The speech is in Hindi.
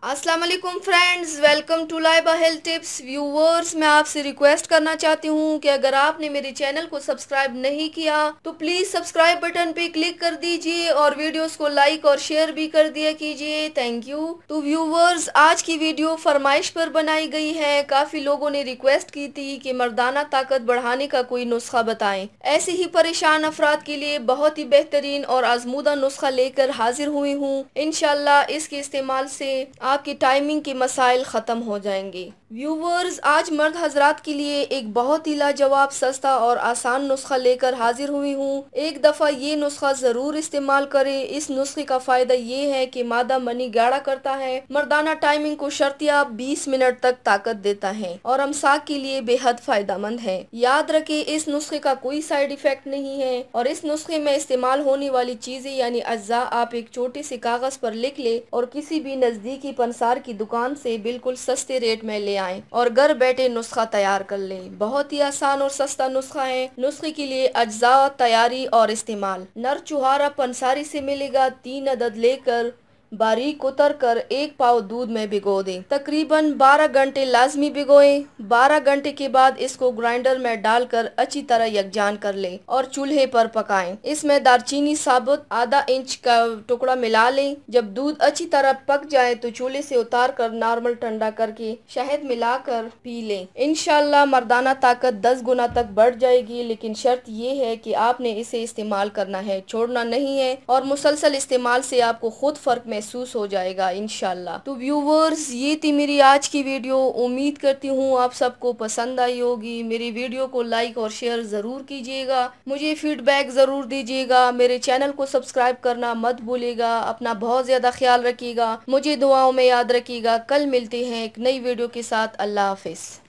अस्सलाम वालेकुम friends, welcome to Laiba health tips. Viewers, मैं आपसे रिक्वेस्ट करना चाहती हूँ कि अगर आपने मेरे चैनल को सब्सक्राइब नहीं किया तो प्लीज सब्सक्राइब बटन पे क्लिक कर दीजिए और वीडियोस को लाइक और शेयर भी कर दिया कीजिए। Thank you. तो व्यूवर्स, आज की वीडियो फरमाइश पर बनाई गई है। काफी लोगों ने रिक्वेस्ट की थी कि मर्दाना ताकत बढ़ाने का कोई नुस्खा बताएं। ऐसे ही परेशान अफराद के लिए बहुत ही बेहतरीन और आजमूदा नुस्खा लेकर हाजिर हुई हूँ। इंशाल्लाह इसके इस्तेमाल से आपकी टाइमिंग के मसाइल ख़त्म हो जाएंगे। व्यूवर्स, आज मर्द हजरात के लिए एक बहुत ही लाजवाब, सस्ता और आसान नुस्खा लेकर हाजिर हुई हूँ। एक दफ़ा ये नुस्खा ज़रूर इस्तेमाल करें। इस नुस्खे का फ़ायदा ये है कि मादा मनी गाढ़ा करता है, मर्दाना टाइमिंग को शर्तिया 20 मिनट तक ताकत देता है और अमसाक के लिए बेहद फ़ायदेमंद है। याद रखें, इस नुस्खे का कोई साइड इफ़ेक्ट नहीं है और इस नुस्खे में इस्तेमाल होने वाली चीज़ें यानी अज्जा आप एक छोटे से कागज़ पर लिख ले और किसी भी नज़दीकी पंसार की दुकान से बिल्कुल सस्ते रेट में ले आएं और घर बैठे नुस्खा तैयार कर लें। बहुत ही आसान और सस्ता नुस्खा है। नुस्खे के लिए अज्जा, तैयारी और इस्तेमाल। नर चुहारा पंसारी से मिलेगा। 3 अदद लेकर बारीक उतर कर 1 पाव दूध में भिगो दें। तकरीबन 12 घंटे लाजमी भिगोएं। 12 घंटे के बाद इसको ग्राइंडर में डालकर अच्छी तरह यकजान कर लें और चूल्हे पर पकाएं। इसमें दालचीनी साबुत आधा इंच का टुकड़ा मिला लें। जब दूध अच्छी तरह पक जाए तो चूल्हे से उतार कर नॉर्मल ठंडा करके शहद मिलाकर पी लें। इंशाल्लाह मर्दाना ताकत 10 गुना तक बढ़ जाएगी, लेकिन शर्त ये है कि आपने इसे इस्तेमाल करना है, छोड़ना नहीं है और मुसलसल इस्तेमाल से आपको खुद फर्क महसूस हो जाएगा इंशाल्लाह। तो व्यूवर्स, ये थी मेरी आज की वीडियो। उम्मीद करती हूँ आप सबको पसंद आई होगी। मेरी वीडियो को लाइक और शेयर ज़रूर कीजिएगा। मुझे फीडबैक ज़रूर दीजिएगा। मेरे चैनल को सब्सक्राइब करना मत भूलिएगा। अपना बहुत ज़्यादा ख्याल रखिएगा। मुझे दुआओं में याद रखिएगा। कल मिलते हैं एक नई वीडियो के साथ। अल्लाह हाफिज़।